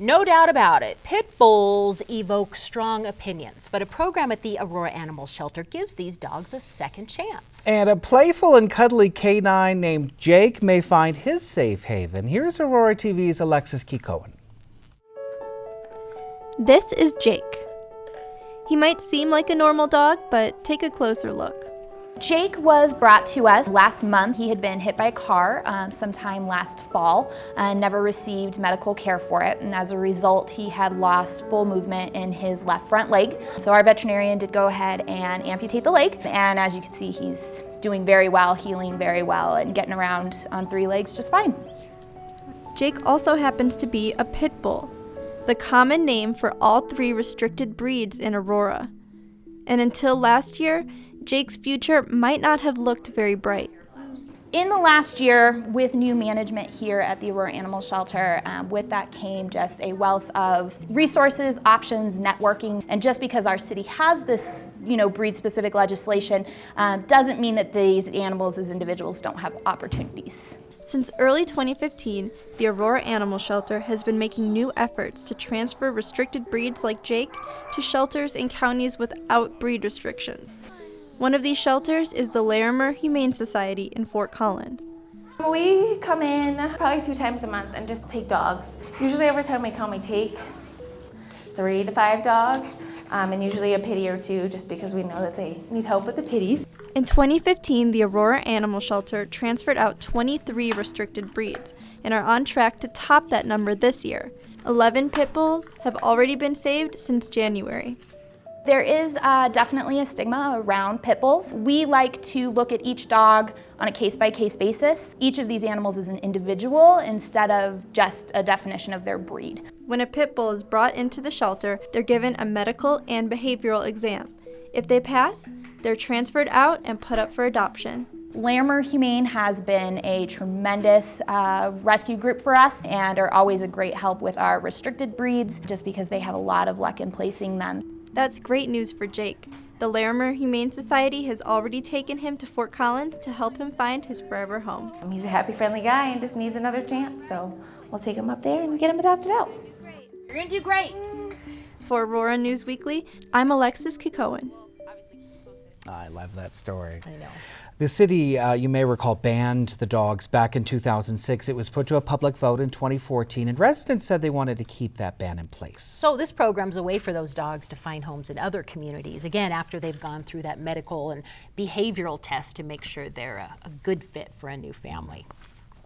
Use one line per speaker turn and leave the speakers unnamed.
No doubt about it, pit bulls evoke strong opinions, but a program at the Aurora Animal Shelter gives these dogs a second chance.
And a playful and cuddly canine named Jake may find his safe haven. Here's Aurora TV's Alexis Kikoen.
This is Jake. He might seem like a normal dog, but take a closer look.
Jake was brought to us last month. He had been hit by a car sometime last fall and never received medical care for it. And as a result, he had lost full movement in his left front leg. So our veterinarian did go ahead and amputate the leg. And as you can see, he's doing very well, healing very well, and getting around on 3 legs just fine.
Jake also happens to be a pit bull, the common name for all 3 restricted breeds in Aurora. And until last year, Jake's future might not have looked very bright.
In the last year, with new management here at the Aurora Animal Shelter, with that came just a wealth of resources, options, networking, and just because our city has this, breed-specific legislation, doesn't mean that these animals as individuals don't have opportunities.
Since early 2015, the Aurora Animal Shelter has been making new efforts to transfer restricted breeds like Jake to shelters in counties without breed restrictions. One of these shelters is the Larimer Humane Society in Fort Collins.
We come in probably 2 times a month and just take dogs. Usually every time we come, we take 3 to 5 dogs, and usually a pitty or 2 just because we know that they need help with the pitties.
In 2015, the Aurora Animal Shelter transferred out 23 restricted breeds and are on track to top that number this year. 11 pit bulls have already been saved since January.
There is definitely a stigma around pit bulls. We like to look at each dog on a case-by-case basis. Each of these animals is an individual instead of just a definition of their breed.
When a pit bull is brought into the shelter, they're given a medical and behavioral exam. If they pass, they're transferred out and put up for adoption.
Larimer Humane has been a tremendous rescue group for us and are always a great help with our restricted breeds just because they have a lot of luck in placing them.
That's great news for Jake. The Larimer Humane Society has already taken him to Fort Collins to help him find his forever home.
He's a happy, friendly guy and just needs another chance, so we'll take him up there and get him adopted out.
You're gonna do great.
For Aurora News Weekly, I'm Alexis Kikoen.
I love that story.
I know.
The city, you may recall, banned the dogs back in 2006. It was put to a public vote in 2014, and residents said they wanted to keep that ban in place.
So this program's a way for those dogs to find homes in other communities, again, after they've gone through that medical and behavioral test to make sure they're a good fit for a new family.